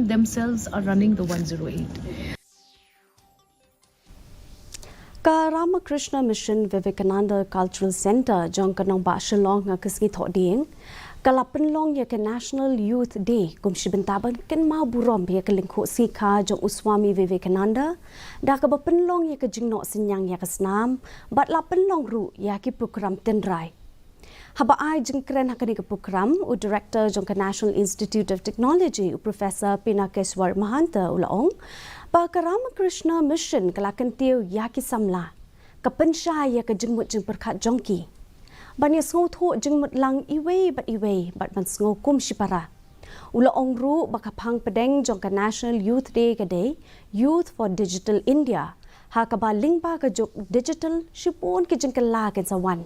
themselves are running the 108. Ka Ramakrishna Mission Vivekananda Cultural Center jong kanong ba Shillong nga KHASI tho ding kalapan long ya ke National Youth Day kum shibentaban ken ma Burom ya ke lingkho sikha jong Uswami Vivekananda da ka bapen long ya ke jingno sinyang ya ke snam bat lapen long ru ya ki program tenrai haba ai jing kren hakani ke program u director jong ke National Institute of Technology u Professor Pinakeswar Mahanta ulaong ba ka Ramakrishna Mission kalakan tiu ya ki samla ka pensha ya ke jingmut jing perkhat jongki ban ya sngo tho jingmut lang iwe bat ban sngo kum shipara ula ongru bakapang pedeng jong ka National Youth Day ka day Youth for Digital India ha ka ba lingba ka jok digital shipon ki jing kala ken sawan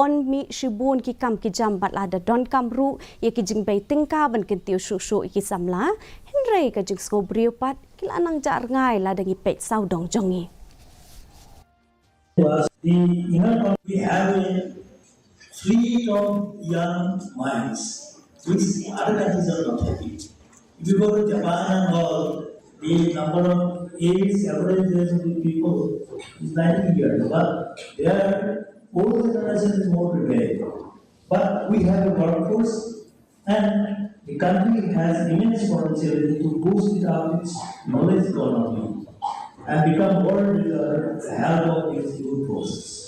on mi shibun ki kam ki jam bat la da don kam ru ye ki jing bai tingka ban ken tiu shu shu ki samla henrei ka jing sngo brio pat kila nang jar ngai la dangi pet sau dong jongi We have a fleet of young minds, which other countries are not having. If you go to Japan and all, the number of average age of the people is 90 years, but their older generation is more prepared. But we have a workforce, and the country has immense potential to boost it up its knowledge economy and become world with the help of its youth forces.